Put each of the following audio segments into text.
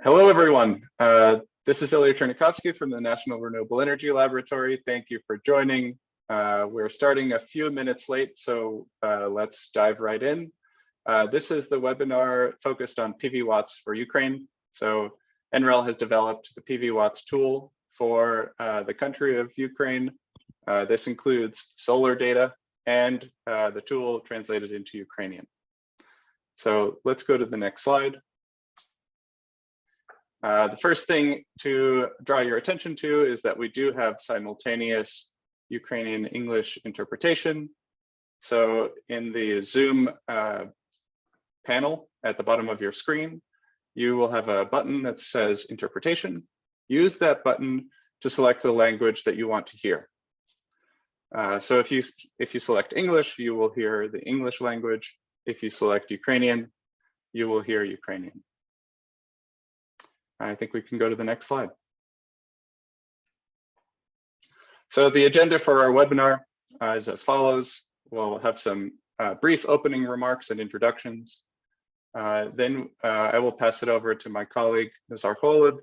Hello, everyone. This is Ilya Chernikovsky from the National Renewable Energy Laboratory. Thank you for joining. We're starting a few minutes late, so let's dive right in. This is the webinar focused on PV watts for Ukraine. So NREL has developed the PV watts tool for the country of Ukraine. This includes solar data and the tool translated into Ukrainian. So let's go to the next slide. The first thing to draw your attention to is that we do have simultaneous Ukrainian English interpretation. So in the Zoom panel at the bottom of your screen, you will have a button that says interpretation. Use that button to select the language that you want to hear. So if you select English, you will hear the English language. If you select Ukrainian, you will hear Ukrainian. I think we can go to the next slide. So the agenda for our webinar is as follows. We'll have some brief opening remarks and introductions. Then I will pass it over to my colleague, Nazar Kholod,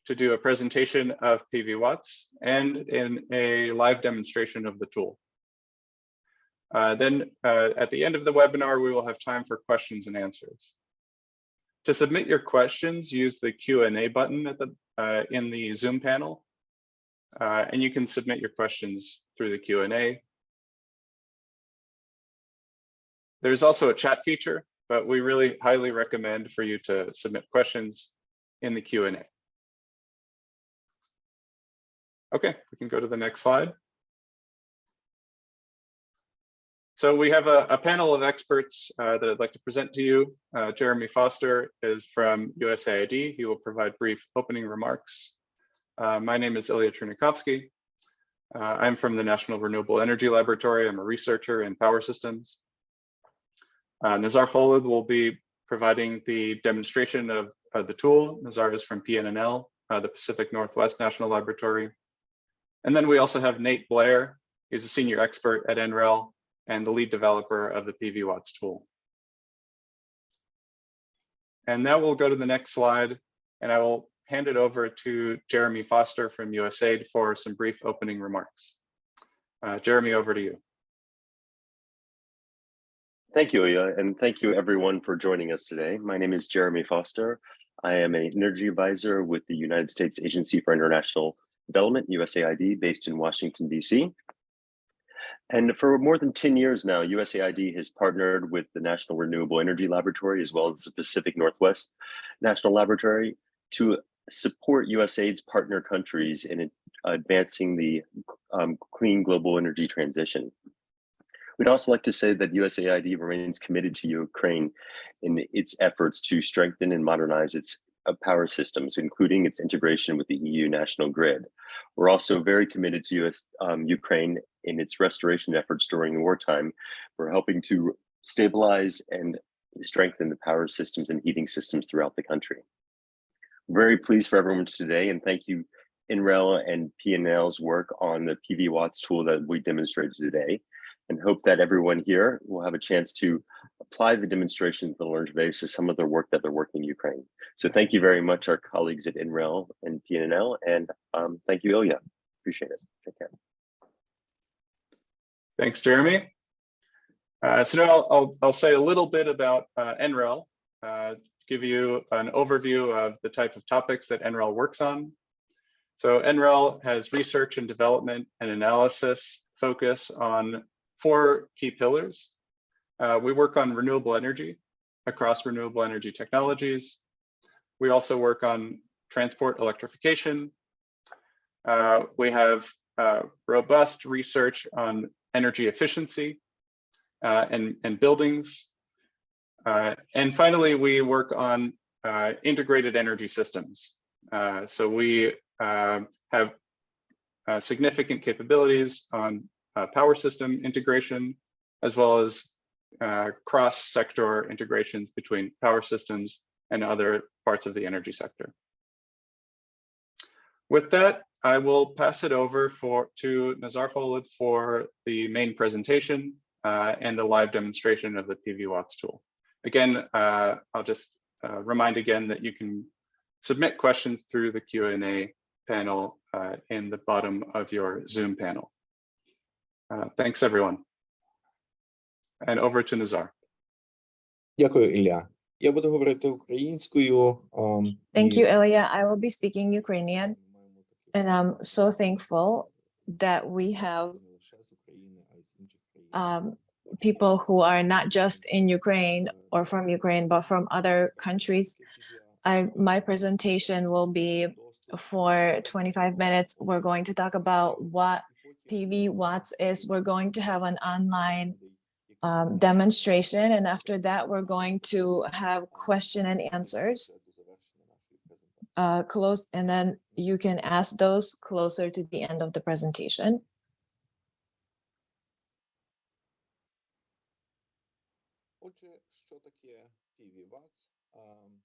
to do a presentation of PV watts and in a live demonstration of the tool. Then at the end of the webinar, we will have time for questions and answers. To submit your questions, use the Q&A button at in the Zoom panel, and you can submit your questions through the Q&A. There's also a chat feature, but we really highly recommend for you to submit questions in the Q&A. Okay, we can go to the next slide. So we have a panel of experts that I'd like to present to you. Jeremy Foster is from USAID. He will provide brief opening remarks. My name is Ilya Chernikovsky. I'm from the National Renewable Energy Laboratory. I'm a researcher in power systems. Nazar Kholod will be providing the demonstration of the tool. Nazar is from PNNL, the Pacific Northwest National Laboratory. And then we also have Nate Blair. He's a senior expert at NREL and the lead developer of the PV watts tool. And now we'll go to the next slide, and I will hand it over to Jeremy Foster from USAID for some brief opening remarks. Jeremy, over to you. Thank you, Ilya, and thank you everyone for joining us today. My name is Jeremy Foster. I am an energy advisor with the United States Agency for International Development, USAID, based in Washington, DC. And for more than 10 years now, USAID has partnered with the National Renewable Energy Laboratory, as well as the Pacific Northwest National Laboratory, to support USAID's partner countries in advancing the clean global energy transition. We'd also like to say that USAID remains committed to Ukraine in its efforts to strengthen and modernize its power systems, including its integration with the EU national grid. We're also very committed to Ukraine in its restoration efforts during wartime. We're helping to stabilize and strengthen the power systems and heating systems throughout the country. We're very pleased for everyone today, and thank you NREL and PNL's work on the PV watts tool that we demonstrated today, and hope that everyone here will have a chance to apply the demonstrations they learned today to some of the work that they're working in Ukraine. So thank you very much, our colleagues at NREL and PNL, and thank you, Ilya. Appreciate it. Take care. Thanks, Jeremy. So now I'll say a little bit about NREL, give you an overview of the type of topics that NREL works on. So NREL has research and development and analysis focus on 4 key pillars. We work on renewable energy across renewable energy technologies. We also work on transport electrification. We have robust research on energy efficiency and buildings. And finally, we work on integrated energy systems. So we have significant capabilities on power system integration, as well as cross-sector integrations between power systems and other parts of the energy sector. With that, I will pass it over to Nazar Kholod for the main presentation and the live demonstration of the PV watts tool. Again, I'll just remind again that you can submit questions through the Q&A panel in the bottom of your Zoom panel. Thanks, everyone. And over to Nazar. Дякую, Ілля. Я буду говорити українською. Thank you, Ilya. I will be speaking Ukrainian, and I'm so thankful that we have people who are not just in Ukraine or from Ukraine, but from other countries. My presentation will be for 25 minutes. We're going to talk about what pvwatts is. We're going to have an online demonstration, and after that we're going to have question and answers closed, and then you can ask those closer to the end of the presentation.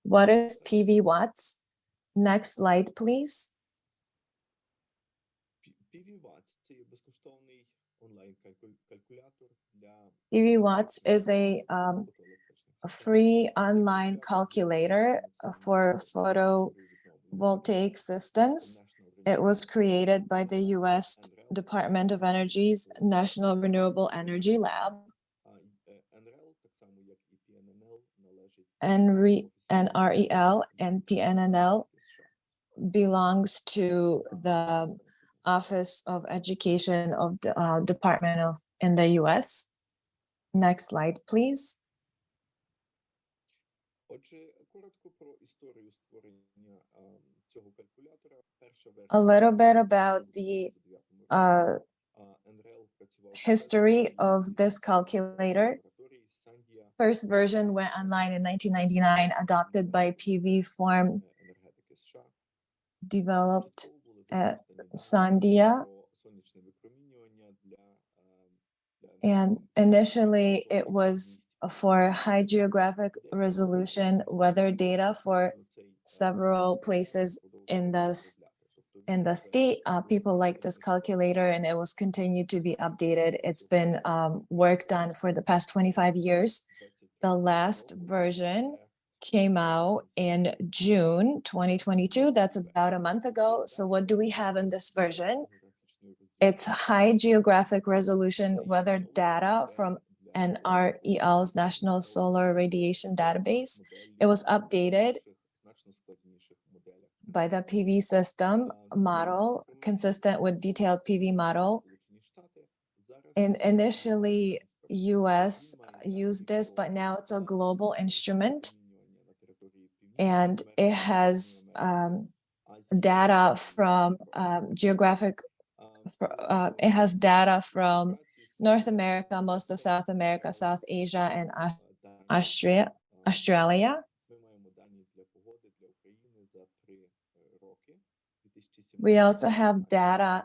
What is pvwatts? Next slide, please. pvwatts is a free online calculator for photovoltaic systems. It was created by the US Department of Energy's National Renewable Energy Lab. NREL and PNNL belongs to the Office of Education of the Department of in the US. Next slide, please. A little bit about the history of this calculator. First version went online in 1999, adopted by PV Form developed at Sandia. And initially it was for high geographic resolution weather data for several places in the state. People like this calculator, and it was continued to be updated. It's been worked on for the past 25 years. The last version came out in June 2022. That's about a month ago. So what do we have in this version? It's high geographic resolution weather data from NREL's National Solar Radiation Database. It was updated by the PV system model, consistent with detailed PV model. And initially, US used this, but now it's a global instrument. And it has data from it has data from North America, most of South America, South Asia, and Australia. We also have data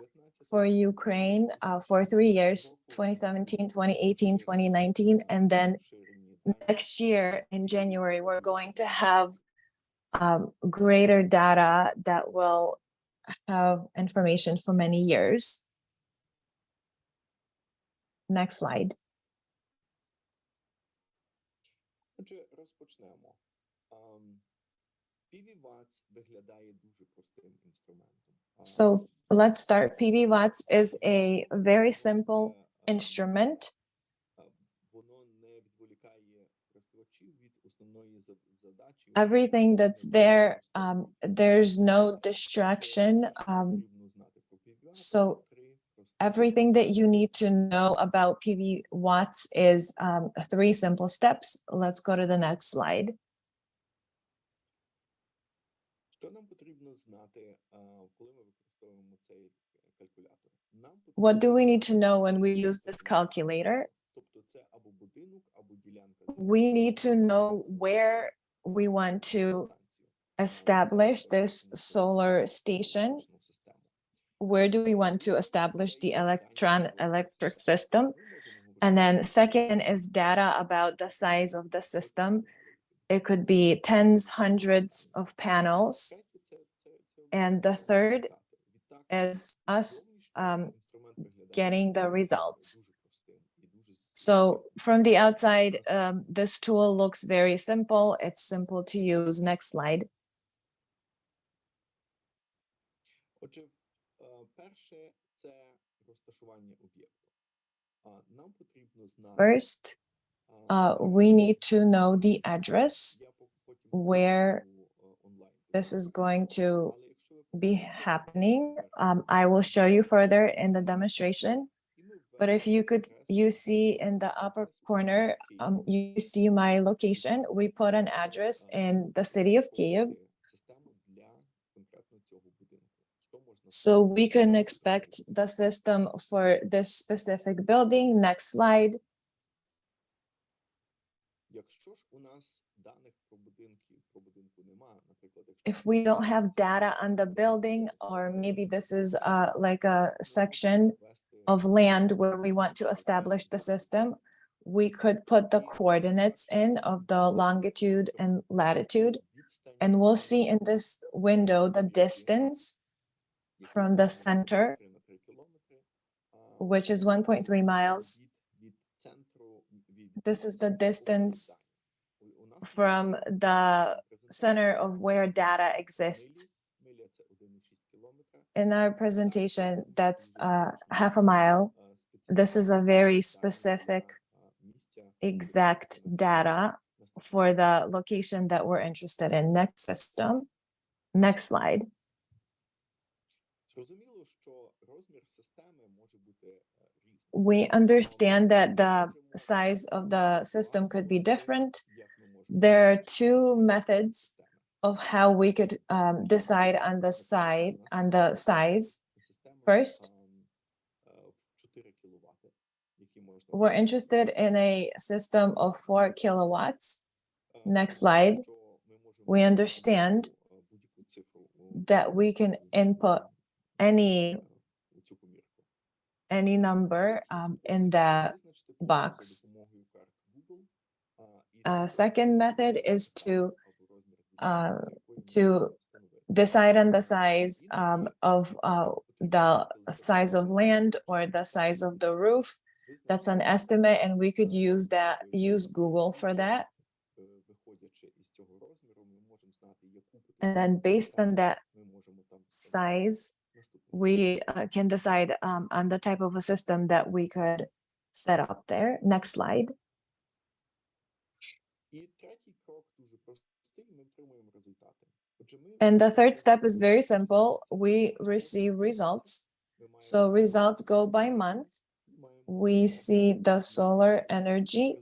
for Ukraine for 3 years, 2017, 2018, 2019, and then next year in January, we're going to have greater data that will have information for many years. Next slide. So let's start. pvwatts is a very simple instrument. Everything that's there, there's no distraction. So everything that you need to know about pvwatts is 3 simple steps. Let's go to the next slide. What do we need to know when we use this calculator? We need to know where we want to establish this solar station. Where do we want to establish the electric system? And then second is data about the size of the system. It could be tens, hundreds of panels. And the third is us getting the results. So from the outside, this tool looks very simple. It's simple to use. Next slide. Отже, перше це розташування об'єкту. Нам потрібно знати. First, we need to know the address where this is going to be happening. I will show you further in the demonstration. But if you see in the upper corner, you see my location. We put an address in the city of Kyiv. So we can expect the system for this specific building. Next slide. If we don't have data on the building, or maybe this is like a section of land where we want to establish the system, we could put the coordinates in of the longitude and latitude. And we'll see in this window the distance from the center, which is 1.3 miles. This is the distance from the center of where data exists. In our presentation, that's half a mile. This is a very specific, exact data for the location that we're interested in. Next system, next slide. We understand that the size of the system could be different. There are two methods of how we could decide on the size. First, we're interested in a system of 4 kilowatts. Next slide. We understand that we can input any number in the box. Second method is to decide on the size of the size of land or the size of the roof. That's an estimate, and we could use Google for that. And then based on that size, we can decide on the type of a system that we could set up there. Next slide. And the third step is very simple. We receive results. So results go by month. We see the solar energy.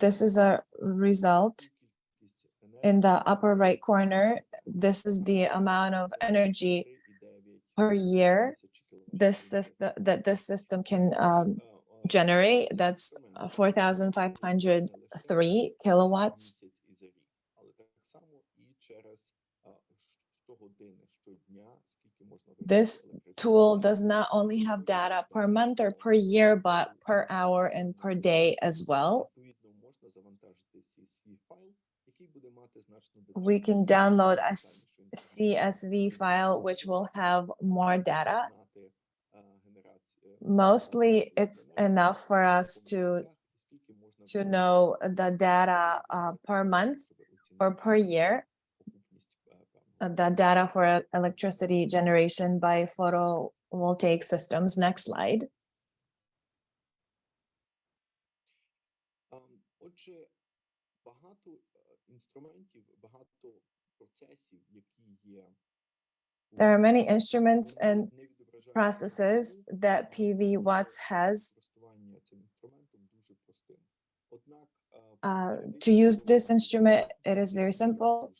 This is a result in the upper right corner. This is the amount of energy per year this system can generate. That's 4,503 kilowatts. This tool does not only have data per month or per year, but per hour and per day as well. We can download a CSV file, which will have more data. Mostly, it's enough for us to know the data per month or per year, the data for electricity generation by photovoltaic systems. Next slide. There are many instruments and processes that pvwatts has. To use this instrument, it is very simple,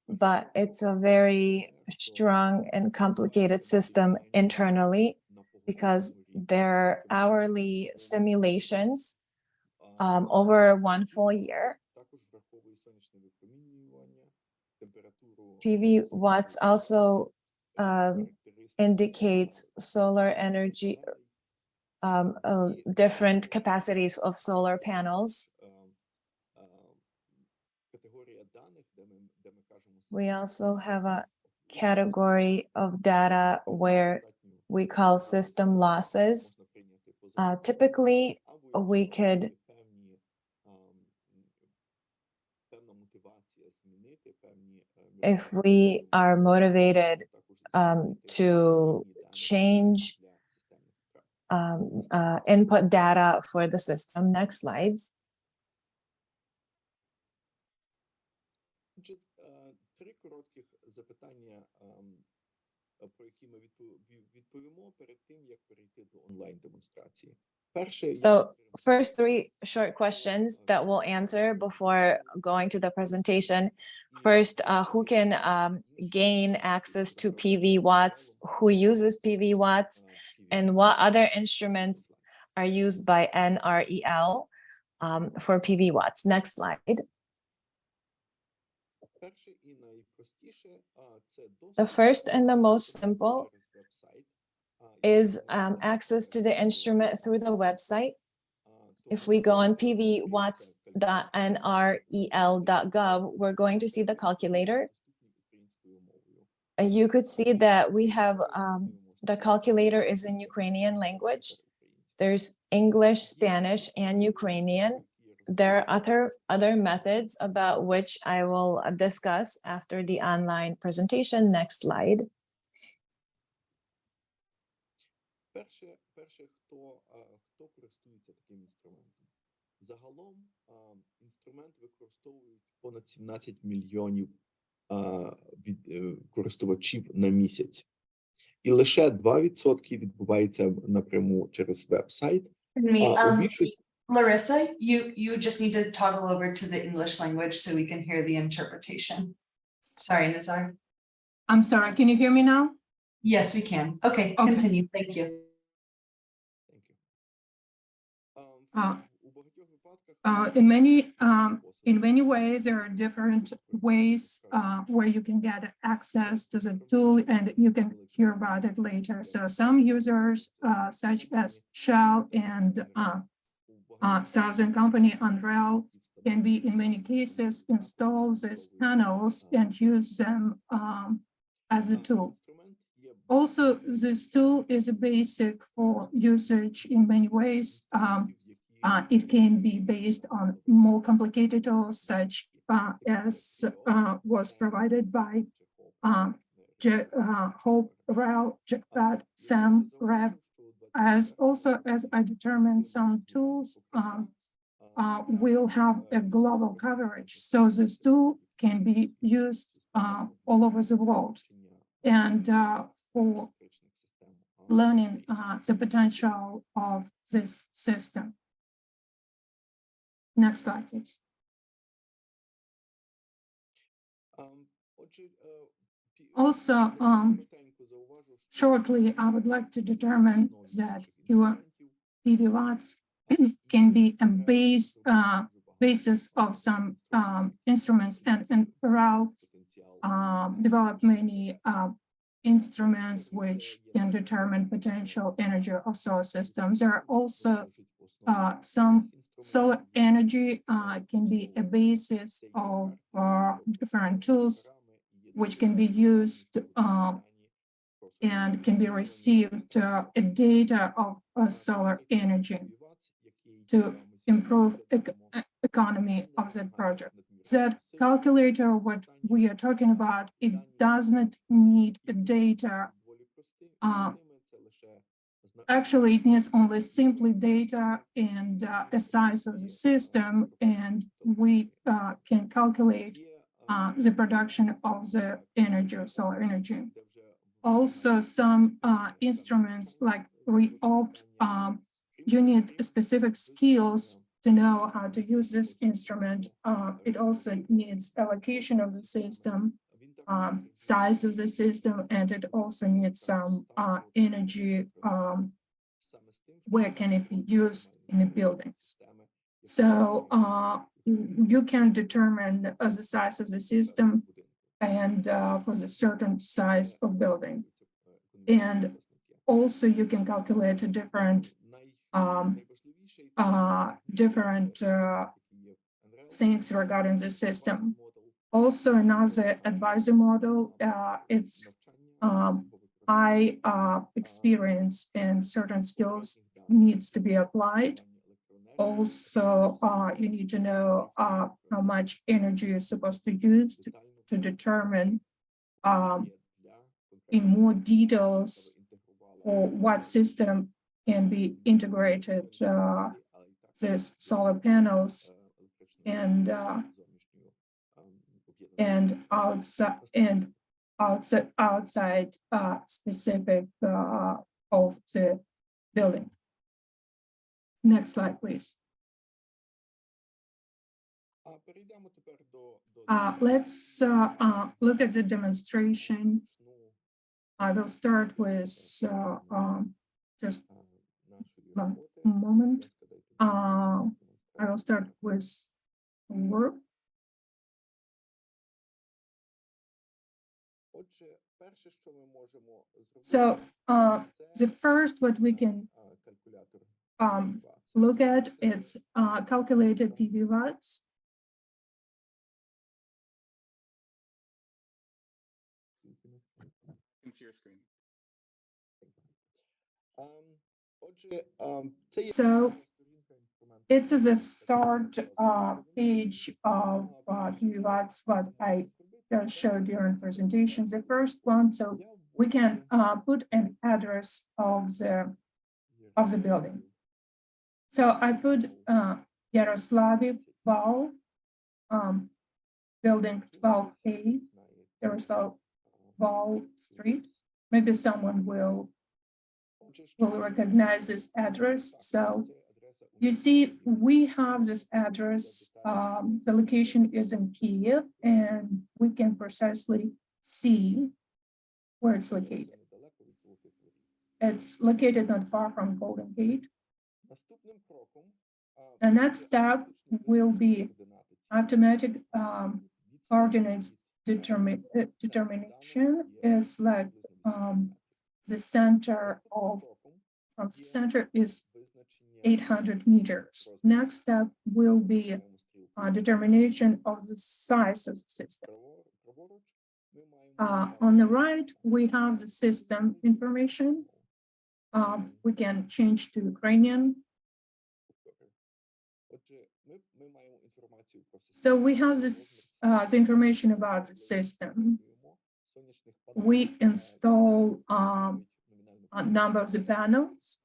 but it's a very strong and complicated system internally because there are hourly simulations over one full year. pvwatts also indicates solar energy, different capacities of solar panels. We also have a category of data where we call system losses. Typically, we could if we are motivated to change input data for the system. Next slides. Три коротких запитання, про які ми відповімо перед тим, як перейти до онлайн-демонстрації. So first, three short questions that we'll answer before going to the presentation. First, who can gain access to PV watts, who uses PV watts, and what other instruments are used by NREL for PV watts. Next slide. The first and the most simple is access to the instrument through the website. If we go on pvwatts.nrel.gov, we're going to see the calculator. You could see that we have the calculator is in Ukrainian language. There's English, Spanish, and Ukrainian. There are other methods about which I will discuss after the online presentation. Next slide. Перше, хто користується таким інструментом? Загалом інструмент використовують понад 17 мільйонів користувачів на місяць. І лише 2% відбувається напряму через веб-сайт. Larissa, you just need to toggle over to the English language so we can hear the interpretation. Sorry, Nazar. I'm sorry, can you hear me now? Yes, we can. Okay, continue. Thank you. In many ways, there are different ways where you can get access to the tool, and you can hear about it later. So some users, such as Shell and Southern Company NREL, can be in many cases install these panels and use them as a tool. Also, this tool is basic for usage in many ways. It can be based on more complicated tools, such as was provided by Hope, REL, JPAD, SAM, REV, as I determined some tools will have a global coverage. So this tool can be used all over the world. And for learning the potential of this system. Next slide, please. Also, shortly, I would like to determine that your PV watts can be a basis of some instruments, and NREL developed many instruments which can determine potential energy of solar systems. There are also some solar energy can be a basis of different tools which can be used and can be received data of solar energy to improve economy of that project. That calculator, what we are talking about, it does not need data. Actually, it needs only simply data and the size of the system, and we can calculate the production of the energy, of solar energy. Also, some instruments like REOPT, you need specific skills to know how to use this instrument. It also needs allocation of the system, size of the system, and it also needs some energy. Where can it be used in the buildings? So you can determine the size of the system and for the certain size of building. And also you can calculate a different things regarding the system. Also, another advisor model, it's high experience and certain skills needs to be applied. Also, you need to know how much energy you're supposed to use to determine in more details for what system can be integrated these solar panels and outside specific of the building. Next slide, please. Let's look at the demonstration. I will start with just one moment. I will start with work. So the first what we can look at is calculated PV watts. Into your screen. So it is a start page of PV watts, what I just showed during presentation. The first one, so we can put an address of the building. So I put Yaroslavy Val, building 12A, Yaroslav Val Street. Maybe someone will recognize this address. So you see, we have this address. The location is in Kiev, and we can precisely see where it's located. It's located not far from Golden Gate. The next step will be automatic coordinates determination. Is like the center of, from the center is 800 meters. Next step will be determination of the size of the system. On the right, we have the system information. We can change to Ukrainian. So we have this the information about the system. We install a number of the panels,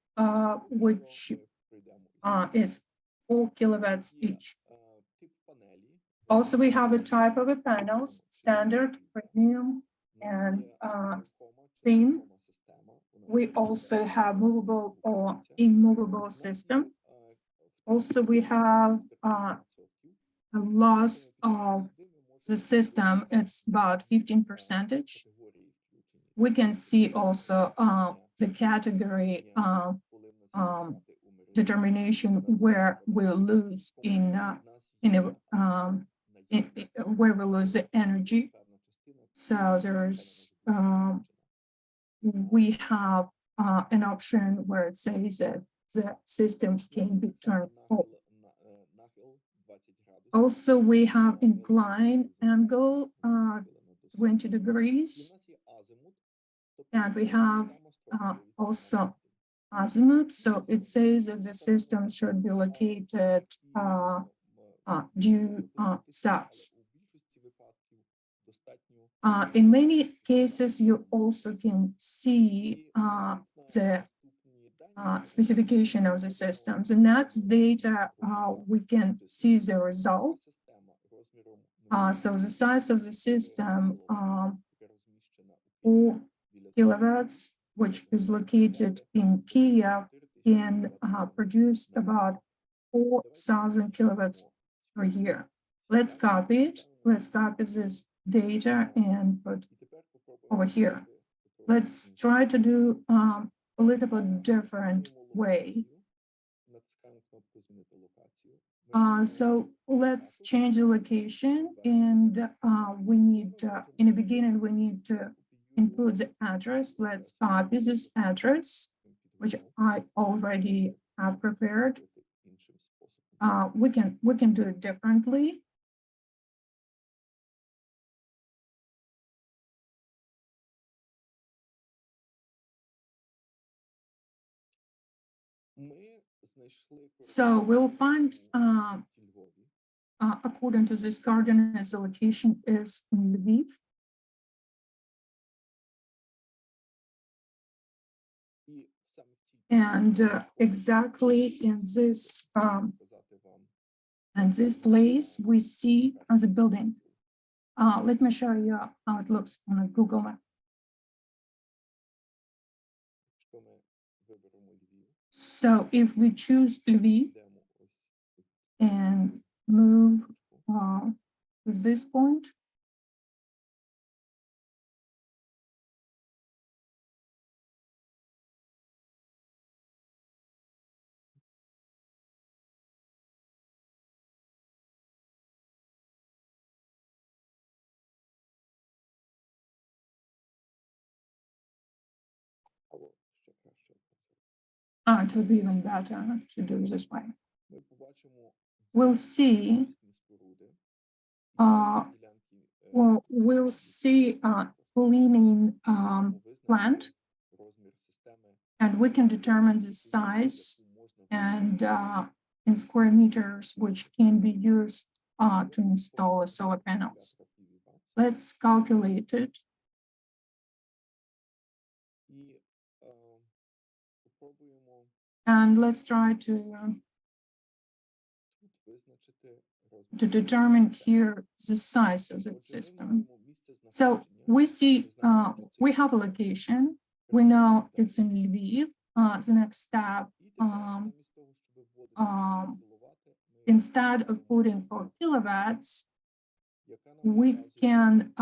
which is 4 kilowatts each. Also, we have a type of the panels, standard, premium, and thin. We also have movable or immovable system. Also, we have a loss of the system. It's about 15%. We can see also the category determination where we lose where we lose the energy. So there's we have an option where it says that the system can be turned off. Also, we have incline angle 20 degrees, and we have also azimuth. So it says that the system should be located due south. In many cases, you also can see the specification of the system. The next data, we can see the result. So the size of the system, 4 kilowatts, which is located in Kiev, can produce about 4,000 kilowatts per year. Let's copy it. Let's copy this data and put over here. Let's try to do a little bit different way. So let's change the location, and we need in the beginning we need to input the address. Let's copy this address, which I already have prepared. We can do it differently. So we'll find, according to this coordinates, the location is in Lviv. And exactly in this place, we see as a building. Let me show you how it looks on a Google map. So if we choose Lviv and move to this point, it will be even better to do it this way. We'll see, we'll see a cleaning plant, and we can determine the size and in square meters, which can be used to install solar panels. Let's calculate it. And let's try to determine here the size of the system. So we see we have a location. We know it's in Lviv. The next step, instead of putting 4 kilowatts, we can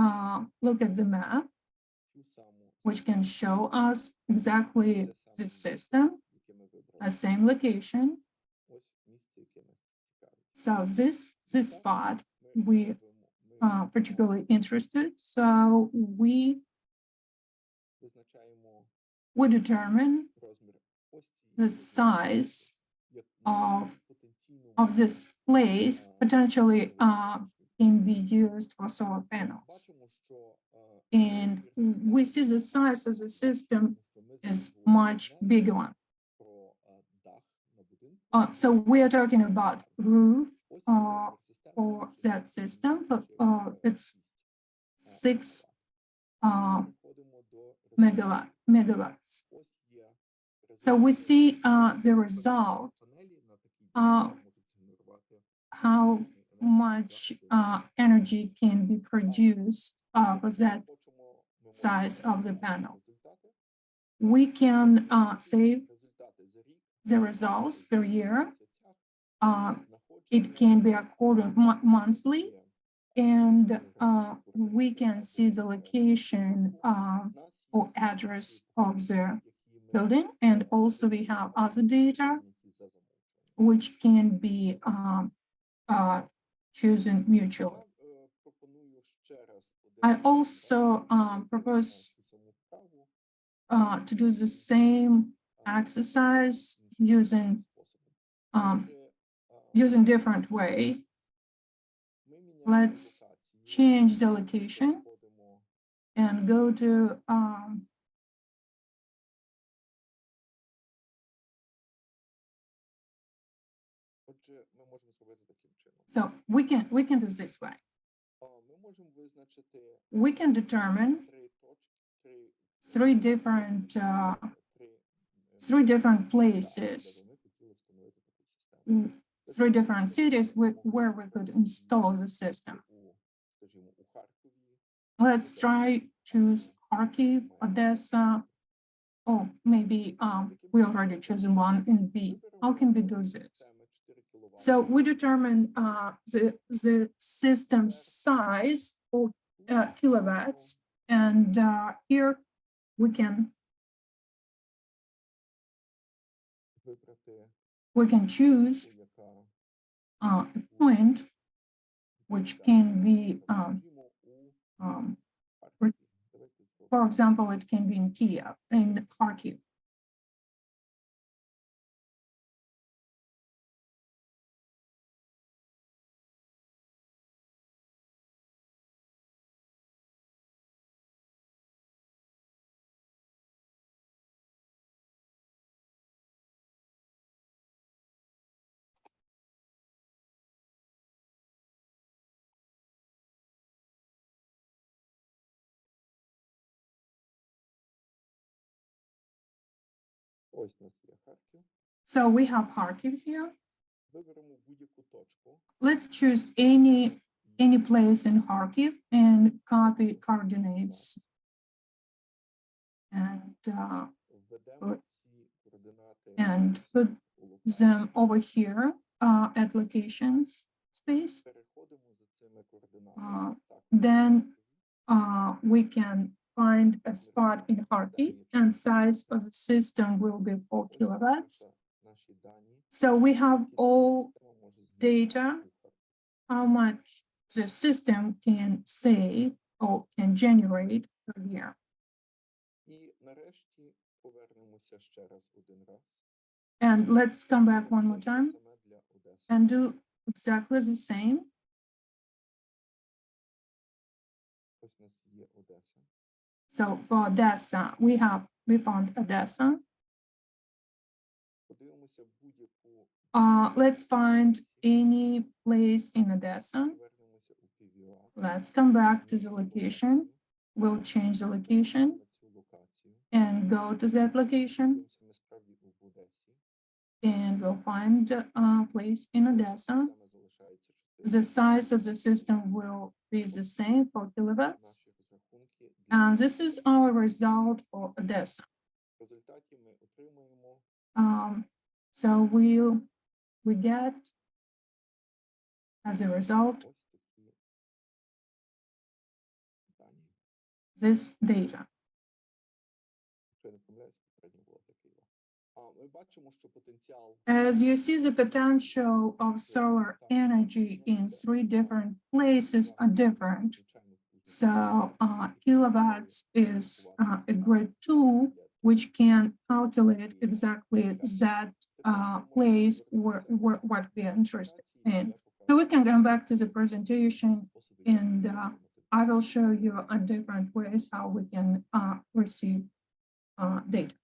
look at the map, which can show us exactly the system, the same location. So this spot we particularly interested. So we determine the size of this place potentially can be used for solar panels. And we see the size of the system is much bigger one. So we are talking about roof for that system. It's 6 megawatts. So we see the result, how much energy can be produced for that size of the panel. We can save the results per year. It can be accorded monthly, and we can see the location or address of the building. And also we have other data which can be chosen mutually. I also propose to do the same exercise using different way. Let's change the location and go to so we can do this way. We can determine three different places, 3 different cities where we could install the system. Let's try choose Kharkiv, Odessa, or maybe we already chosen one in B. How can we do this? So we determine the system size or kilowatts, and here we can choose a point which can be, for example, it can be in Kiev, in Kharkiv. Ось у нас є Харків. So we have Kharkiv here. Виберемо будь-яку точку. Let's choose any place in Kharkiv and copy coordinates. And Введемо ці координати and put у локацію. them over here at locations space. Переходимо за цими координатами. Так, Then we can find a spot in Kharkiv and size of the system will be 4 kilowatts. наші дані. So we have all Система може змінити data, у Харкові. how much the system can save or can generate per year. І нарешті повернемося ще раз один раз. And let's come back one more time Саме для Одеси. and do exactly the same. Ось у нас є Одеса. So for Odessa, we found Odessa. Подивимося будь-яку. Let's find any place in Odessa. Повернемося у pvwatts. Let's come back to the location. We'll change the location На цю локацію. and go to that location Подивимося ми справді в Одесі. and we'll find a place in Odessa. Система залишається 4. The size of the system will be the same for kilowatts. Наші розрахунки. And this is our result for Odessa. В результаті ми отримуємо So we get, as a result, ось такі дані. this data. Якщо я не помиляюсь, попередньо було таке. Ми бачимо, що потенціал As you see, the potential of solar energy in 3 different places are different. So kilowatts is a great tool which can calculate exactly that place where what we are interested in. So we can come back to the presentation and I will show you different ways how we can receive data.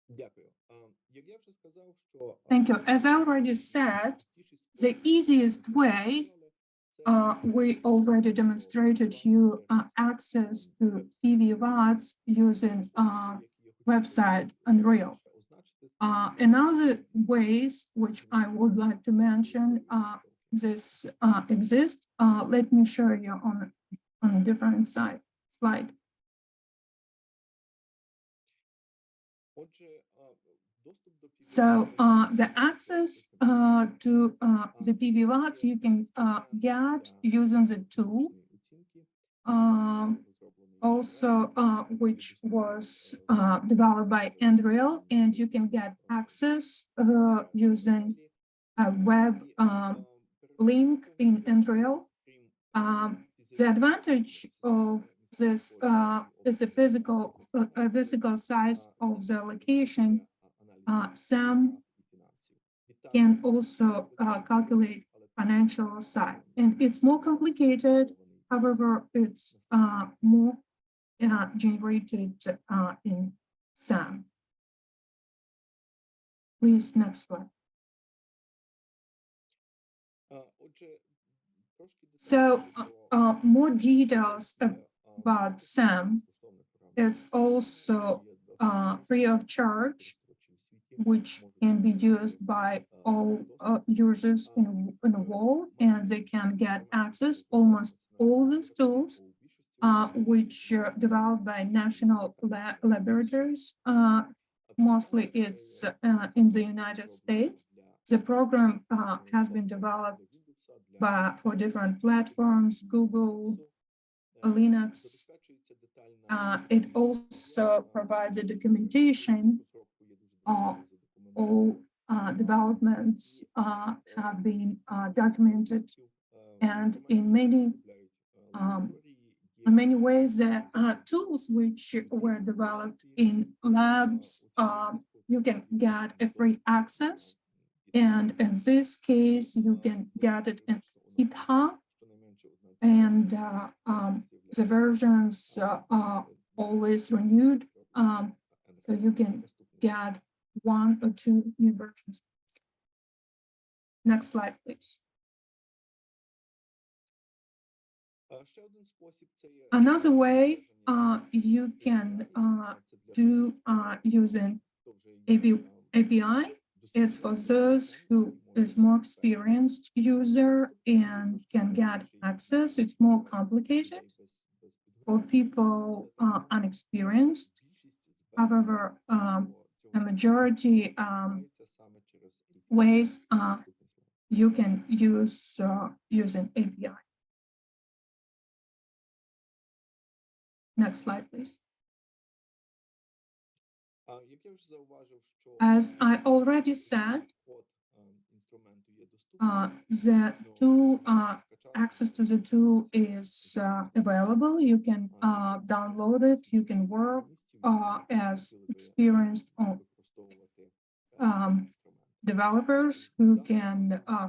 Дякую. Як я вже сказав, що Thank you. As I already said, the easiest way we already demonstrated you access to pvwatts using website NREL. Another ways which I would like to mention this exist. Let me show you on a different slide. Отже, доступ до So the access to the pvwatts you can get using the tool, also which was developed by NREL, and you can get access using a web link in NREL. The advantage of this is the physical size of the location. SAM can also calculate financial side, and it's more complicated. However, it's more generated in SAM. Please, next slide. So more details about SAM. It's also free of charge, which can be used by all users in the world, and they can get access almost all these tools, which are developed by national laboratories. Mostly it's in the United States. The program has been developed for different platforms, Google, Linux. It also provides a documentation. All developments have been documented, and in many ways, the tools which were developed in labs, you can get a free access, and in this case, you can get it in GitHub, and the versions are always renewed, so you can get 1 or 2 new versions. Next slide, please. Another way you can do using API is for those who is more experienced user and can get access. It's more complicated for people unexperienced. However, the majority ways you can use using API. Next slide, please. As I already said, the tool, access to the tool is available. You can download it. You can work as experienced developers who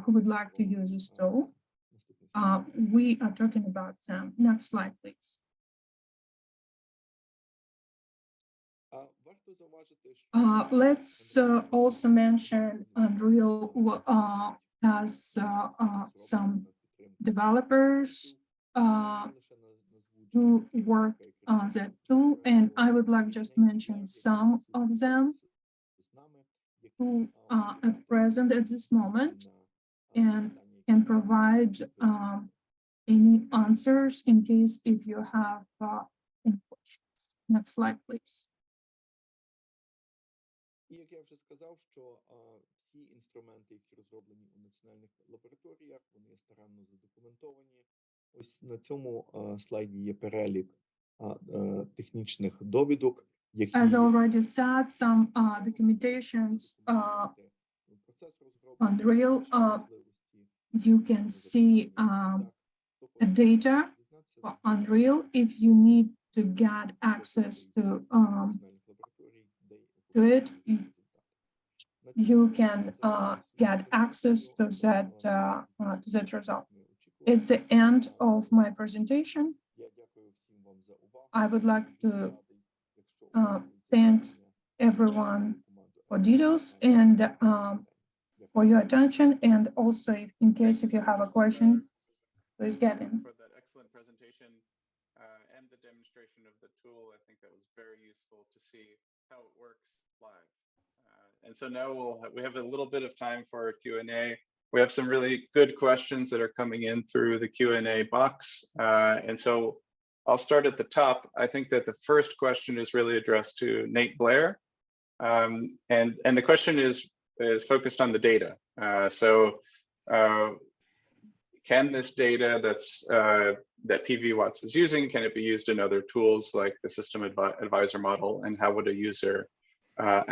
would like to use this tool. We are talking about SAM. Next slide, please. Let's also mention NREL has some developers who work on that tool, and I would like just mention some of them who are present at this moment and can provide any answers in case if you have any questions. Next slide, please. І як я вже сказав, що всі інструменти, які розроблені у національних лабораторіях, вони старанно задокументовані. Ось на цьому слайді є перелік технічних довідок, які As already said, some documentations on NREL, you can see data on NREL if you need to get access to it. You can get access to that result. It's the end of my presentation. I would like to thank everyone for details and for your attention. And also, in case if you have a question, please get in. For that excellent presentation and the demonstration of the tool, I think that was very useful to see how it works live. And so now we have a little bit of time for Q&A. We have some really good questions that are coming in through the Q&A box. And so I'll start at the top. I think that the first question is really addressed to Nate Blair. And the question is focused on the data. Can this data that pvwatts is using, can it be used in other tools like the system advisor model, and how would a user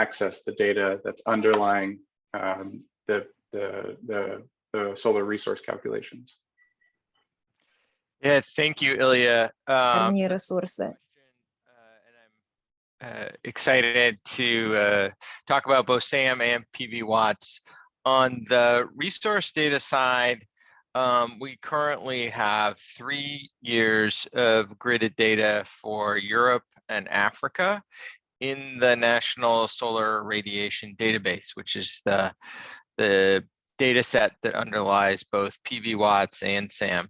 access the data that's underlying the solar resource calculations? Yeah, thank you, Ilya. Термні ресурси. Excited to talk about both SAM and pvwatts. On the resource data side, we currently have 3 years of gridded data for Europe and Africa in the National Solar Radiation Database, which is the data set that underlies both pvwatts and SAM.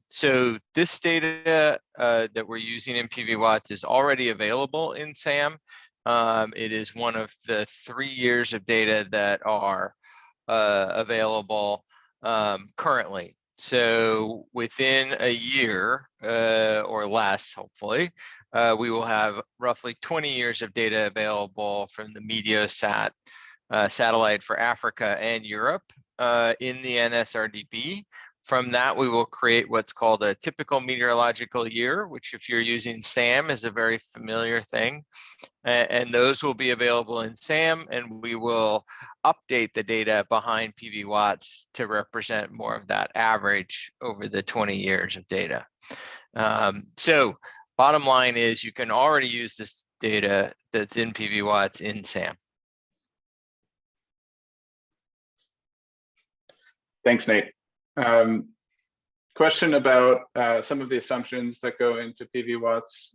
So this data that we're using in pvwatts is already available in SAM. It is one of the 3 years of data that are available currently. So within a year or less, hopefully, we will have roughly 20 years of data available from the Meteosat satellite for Africa and Europe in the NSRDB. From that, we will create what's called a typical meteorological year, which if you're using SAM is a very familiar thing. And those will be available in SAM, and we will update the data behind pvwatts to represent more of that average over the 20 years of data. So bottom line is you can already use this data that's in pvwatts in SAM. Thanks, Nate. Question about some of the assumptions that go into pvwatts.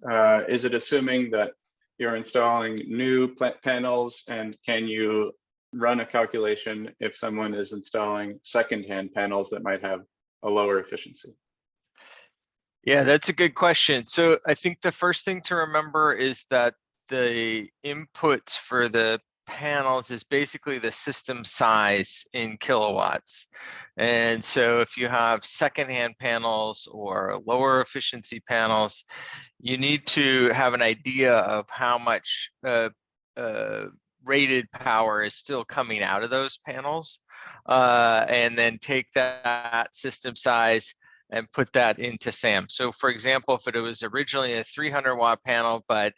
Is it assuming that you're installing new panels, and can you run a calculation if someone is installing secondhand panels that might have a lower efficiency? Yeah, that's a good question. So I think the first thing to remember is that the inputs for the panels is basically the system size in kilowatts. And so if you have secondhand panels or lower efficiency panels, you need to have an idea of how much rated power is still coming out of those panels, and then take that system size and put that into SAM. So for example, if it was originally a 300 watt panel, but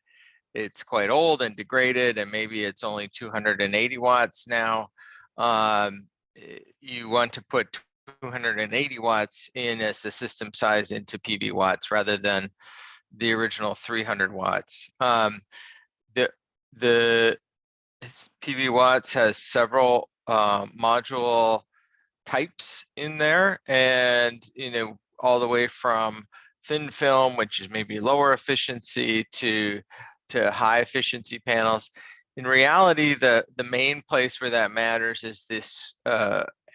it's quite old and degraded, and maybe it's only 280 watts now, you want to put 280 watts in as the system size into PV watts rather than the original 300 watts. The PV watts has several module types in there, and all the way from thin film, which is maybe lower efficiency, to high efficiency panels. In reality, the main place where that matters is this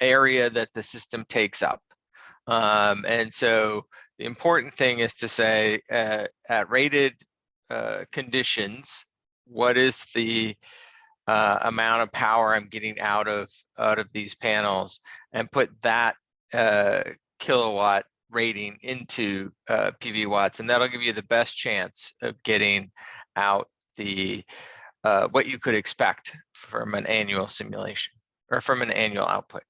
area that the system takes up. And so the important thing is to say at rated conditions, what is the amount of power I'm getting out of these panels, and put that kilowatt rating into PV watts, and that'll give you the best chance of getting out the what you could expect from an annual simulation or from an annual output.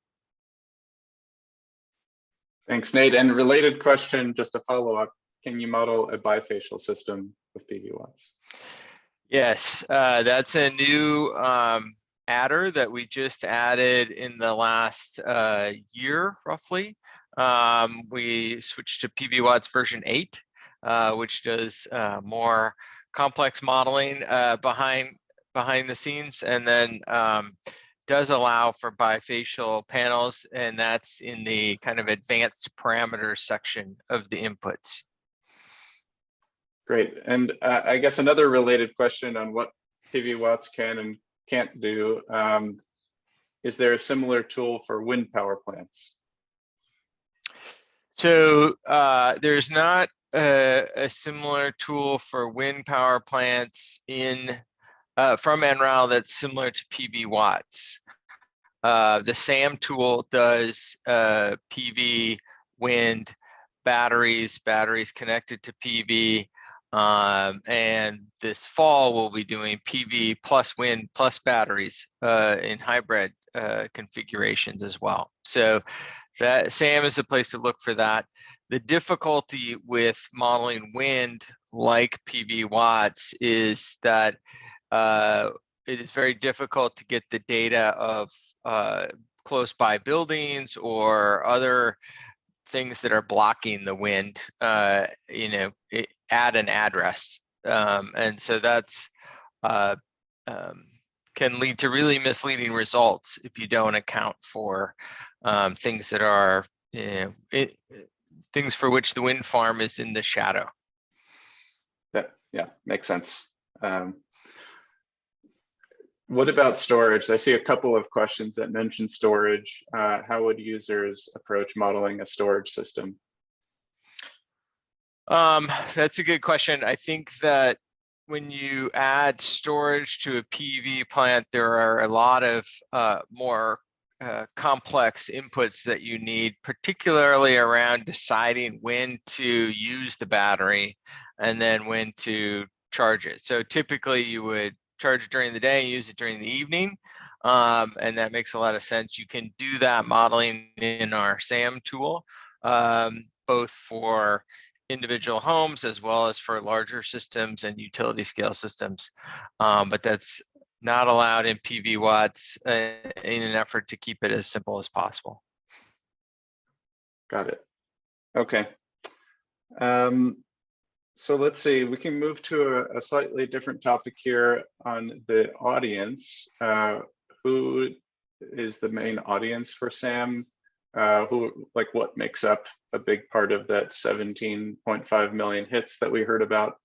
Thanks, Nate. And related question, just a follow up. Can you model a bifacial system with PV watts? Yes, that's a new adder that we just added in the last year, roughly. We switched to PV watts version 8, which does more complex modeling behind the scenes, and then does allow for bifacial panels, and that's in the kind of advanced parameters section of the inputs. Great. And I guess another related question on what PV watts can and can't do. Is there a similar tool for wind power plants? So there's not a similar tool for wind power plants in from NREL that's similar to PV watts. The SAM tool does PV, wind, batteries connected to PV, and this fall we'll be doing PV plus wind plus batteries in hybrid configurations as well. So that SAM is a place to look for that. The difficulty with modeling wind like PV watts is that it is very difficult to get the data of close by buildings or other things that are blocking the wind, at an address. And so that's can lead to really misleading results if you don't account for things that are, things for which the wind farm is in the shadow. Yeah, makes sense. What about storage? I see a couple of questions that mention storage. How would users approach modeling a storage system? That's a good question. I think that when you add storage to a PV plant, there are a lot of more complex inputs that you need, particularly around deciding when to use the battery and then when to charge it. So typically you would charge it during the day and use it during the evening. And that makes a lot of sense. You can do that modeling in our SAM tool, both for individual homes as well as for larger systems and utility scale systems. But that's not allowed in PV watts in an effort to keep it as simple as possible. Got it. Okay. So let's see, we can move to a slightly different topic here on the audience. Who is the main audience for SAM? What makes up a big part of that 17.5 million hits that we heard about?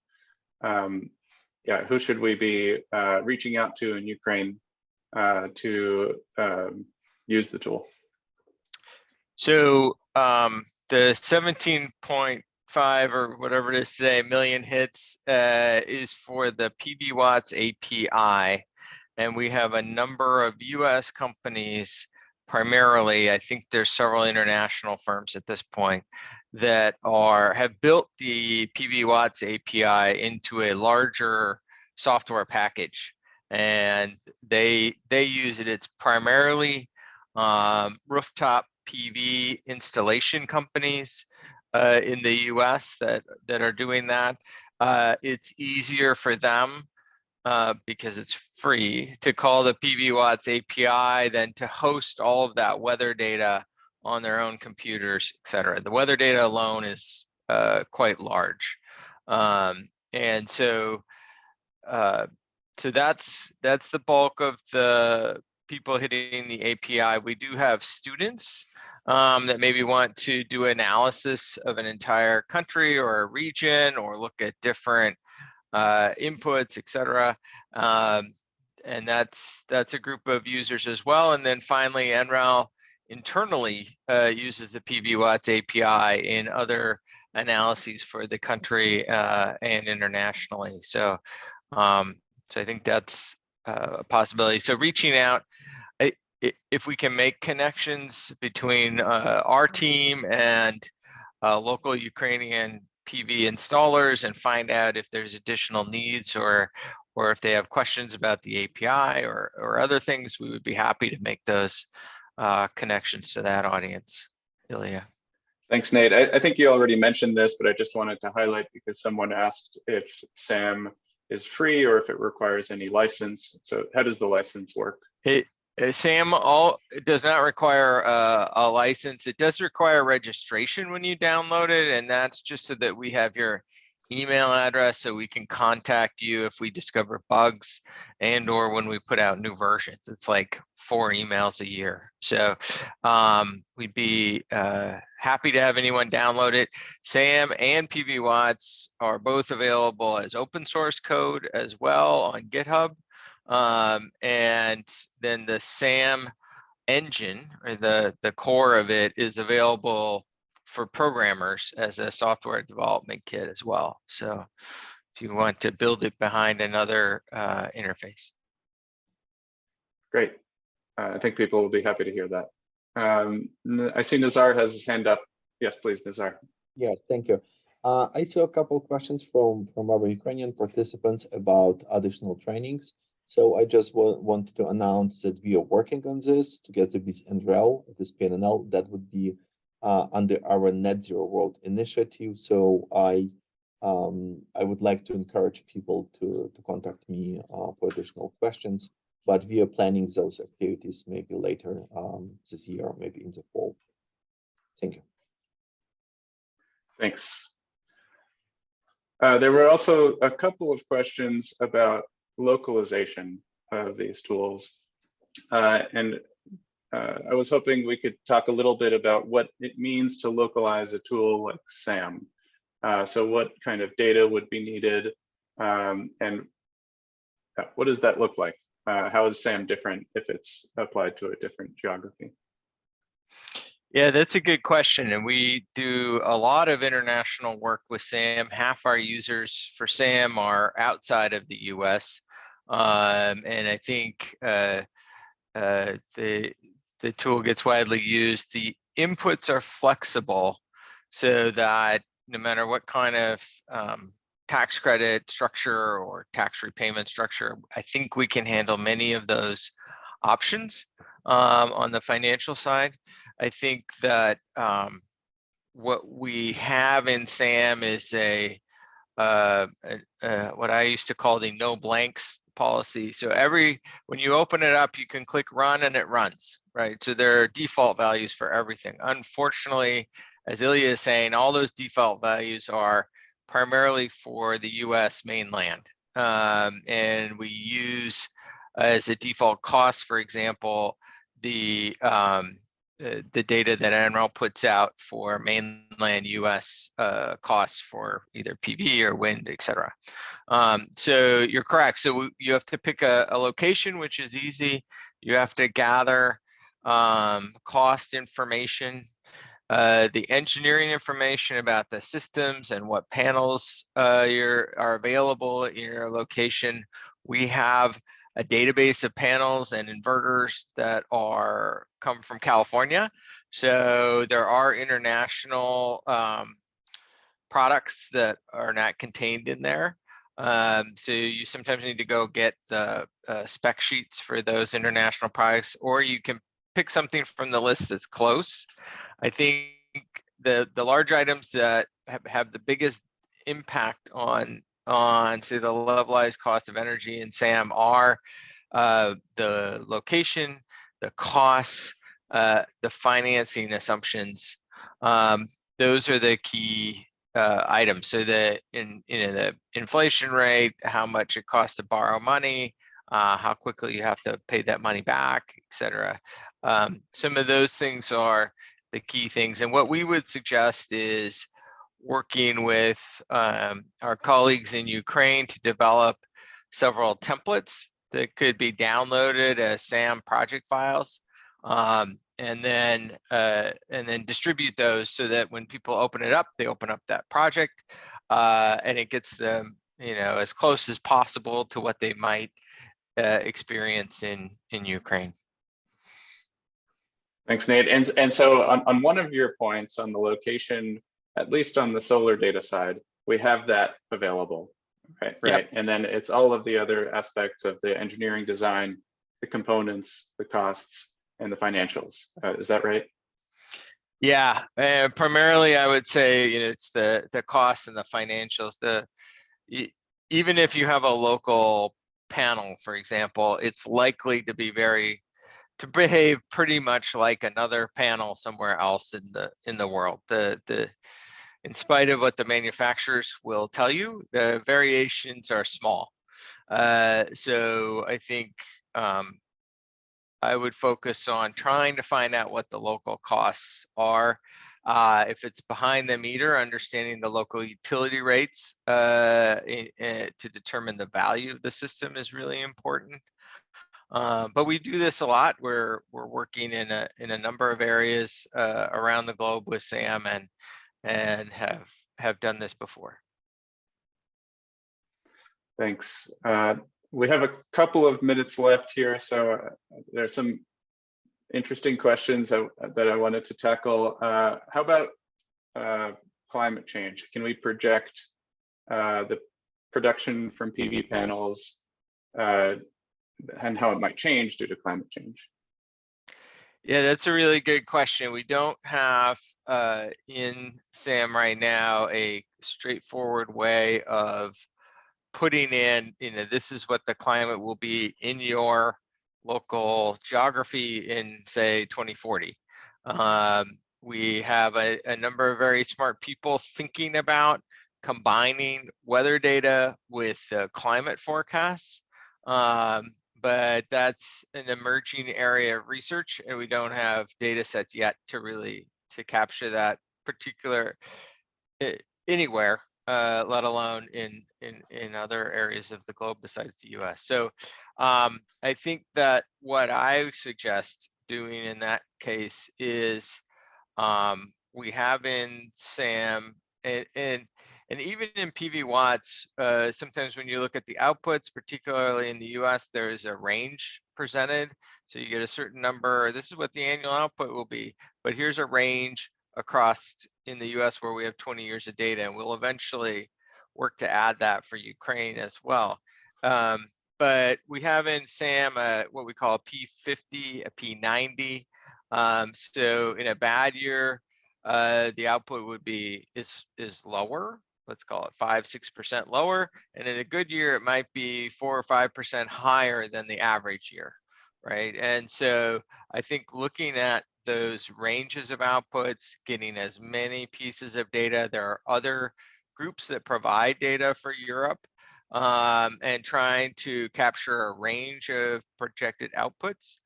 Yeah, who should we be reaching out to in Ukraine to use the tool? So the 17.5 or whatever it is today, million hits, is for the pvwatts API. And we have a number of US companies, primarily, I think there's several international firms at this point, that have built the pvwatts API into a larger software package. And they use it. It's primarily rooftop PV installation companies in the US that are doing that. It's easier for them because it's free to call the pvwatts API than to host all of that weather data on their own computers, et cetera. The weather data alone is quite large. And so that's the bulk of the people hitting the API. We do have students that maybe want to do analysis of an entire country or a region, or look at different inputs, et cetera. And that's a group of users as well. And then finally, NREL internally uses the pvwatts API in other analyses for the country and internationally. So I think that's a possibility. So reaching out, if we can make connections between our team and local Ukrainian PV installers and find out if there's additional needs or if they have questions about the API or other things, we would be happy to make those connections to that audience. Ilya. Thanks, Nate. I think you already mentioned this, but I just wanted to highlight because someone asked if SAM is free or if it requires any license. So how does the license work? SAM it does not require a license. It does require registration when you download it, and that's just so that we have your email address so we can contact you if we discover bugs and or when we put out new versions. It's like 4 emails a year. So we'd be happy to have anyone download it. SAM and pvwatts are both available as open source code as well on GitHub. And then the SAM engine, or the core of it, is available for programmers as a software development kit as well. So if you want to build it behind another interface. Great. I think people will be happy to hear that. I see Nazar has his hand up. Yes, please, Nazar. Yes, thank you. I saw a couple of questions from our Ukrainian participants about additional trainings. So I just wanted to announce that we are working on this together with NREL, this PNL, that would be under our Net Zero World initiative. So I would like to encourage people to contact me for additional questions, but we are planning those activities maybe later this year, maybe in the fall. Thank you. Thanks. There were also a couple of questions about localization of these tools. And I was hoping we could talk a little bit about what it means to localize a tool like SAM. So what kind of data would be needed, and what does that look like? How is SAM different if it's applied to a different geography? Yeah, that's a good question. And we do a lot of international work with SAM. Half our users for SAM are outside of the US. And I think the tool gets widely used. The inputs are flexible so that no matter what kind of tax credit structure or tax repayment structure, I think we can handle many of those options on the financial side. I think that what we have in SAM is what I used to call the no blanks policy. So when you open it up, you can click run and it runs, right? So there are default values for everything. Unfortunately, as Ilya is saying, all those default values are primarily for the US mainland. And we use as a default cost, for example, the data that NREL puts out for mainland US costs for either PV or wind, et cetera. So you're correct. So you have to pick a location, which is easy. You have to gather cost information. the engineering information about the systems and what panels are available in your location. We have a database of panels and inverters that come from California. So there are international products that are not contained in there. So you sometimes need to go get the spec sheets for those international products, or you can pick something from the list that's close. I think the large items that have the biggest impact on say the levelized cost of energy in SAM are the location, the costs, the financing assumptions. Those are the key items. So the inflation rate, how much it costs to borrow money, how quickly you have to pay that money back, etc. Some of those things are the key things. And what we would suggest is working with our colleagues in Ukraine to develop several templates that could be downloaded as SAM project files, and then distribute those so that when people open it up, they open up that project, and it gets them, as close as possible to what they might experience in Ukraine. Thanks, Nate. And so on one of your points on the location, at least on the solar data side, we have that available, right? Yep. And then it's all of the other aspects of the engineering design, the components, the costs, and the financials. Is that right? Yeah, primarily I would say it's the cost and the financials. Even if you have a local panel, for example, it's likely to behave pretty much like another panel somewhere else in the world. In spite of what the manufacturers will tell you, the variations are small. So I think I would focus on trying to find out what the local costs are. If it's behind the meter, understanding the local utility rates to determine the value of the system is really important. But we do this a lot. We're working in a number of areas around the globe with SAM and have done this before. Thanks. We have a couple of minutes left here, so there's some interesting questions that I wanted to tackle. How about climate change? Can we project the production from PV panels and how it might change due to climate change? Yeah, that's a really good question. We don't have in SAM right now a straightforward way of putting in, this is what the climate will be in your local geography in, say, 2040. We have a number of very smart people thinking about combining weather data with climate forecasts. But that's an emerging area of research, and we don't have data sets yet to capture that particular anywhere, let alone in other areas of the globe besides the US. So I think that what I suggest doing in that case is we have in SAM and even in PV watts, sometimes when you look at the outputs, particularly in the US, there is a range presented. So you get a certain number, this is what the annual output will be, but here's a range across in the US where we have 20 years of data, and we'll eventually work to add that for Ukraine as well. But we have in SAM what we call a P50, a P90. So in a bad year, the output would be is lower. Let's call it 5-6% lower, and in a good year it might be 4 or 5% higher than the average year, right? And so I think looking at those ranges of outputs, getting as many pieces of data, there are other groups that provide data for Europe, and trying to capture a range of projected outputs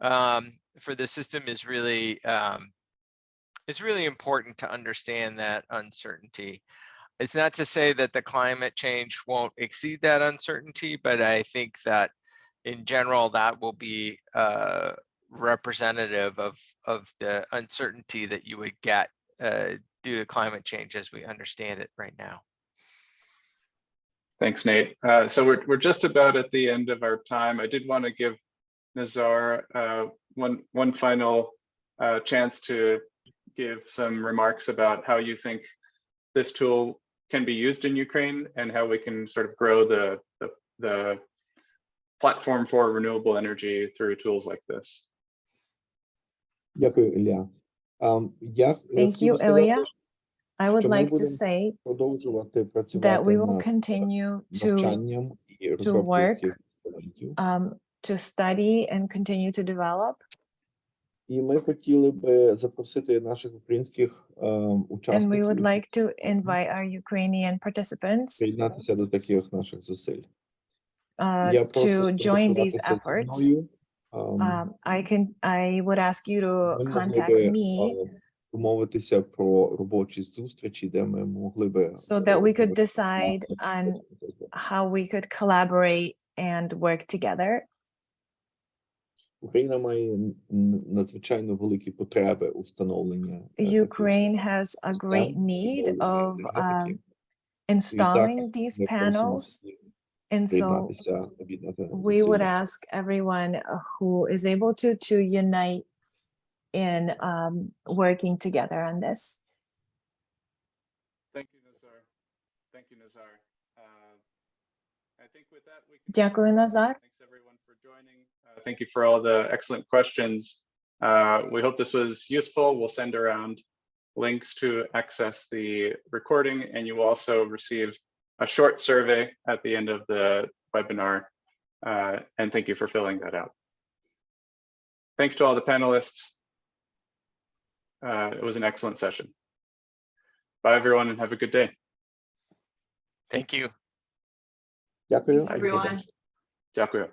for the system is really important to understand that uncertainty. It's not to say that the climate change won't exceed that uncertainty, but I think that in general, that will be representative of the uncertainty that you would get due to climate change as we understand it right now. Thanks, Nate. So we're just about at the end of our time. I did want to give Nazar one final chance to give some remarks about how you think this tool can be used in Ukraine and how we can sort of grow the platform for renewable energy through tools like this. Дякую, Ілля. Я Thank хотів you, би сказати, Ilya. I would що ми like to будемо say продовжувати that працювати we will над continue навчанням і to розробкою work, цих інструментів. to study and continue to develop. І ми хотіли би запросити наших українських And we учасників would like to invite our Ukrainian participants приєднатися до таких наших зусиль. Я to прошу join these сконтактуватися зі efforts. мною. I would ask you to Ми могли contact би me домовитися про робочі зустрічі, де ми могли би so that we could говорити decide on how we could collaborate and work together. Україна має надзвичайно великі потреби у встановлення Ukraine has a great need of installing these panels. And so we would ask everyone who is able to unite in working together on this. Thank you, Nazar. Thank you, Nazar. I think with that, we can. Дякую, Назар. Thanks everyone for joining. Thank you for all the excellent questions. We hope this was useful. We'll send around links to access the recording, and you will also receive a short survey at the end of the webinar. And thank you for filling that out. Thanks to all the panelists. It was an excellent session. Bye, everyone, and have a good day. Thank you. Дякую. Thanks, everyone. Дякую.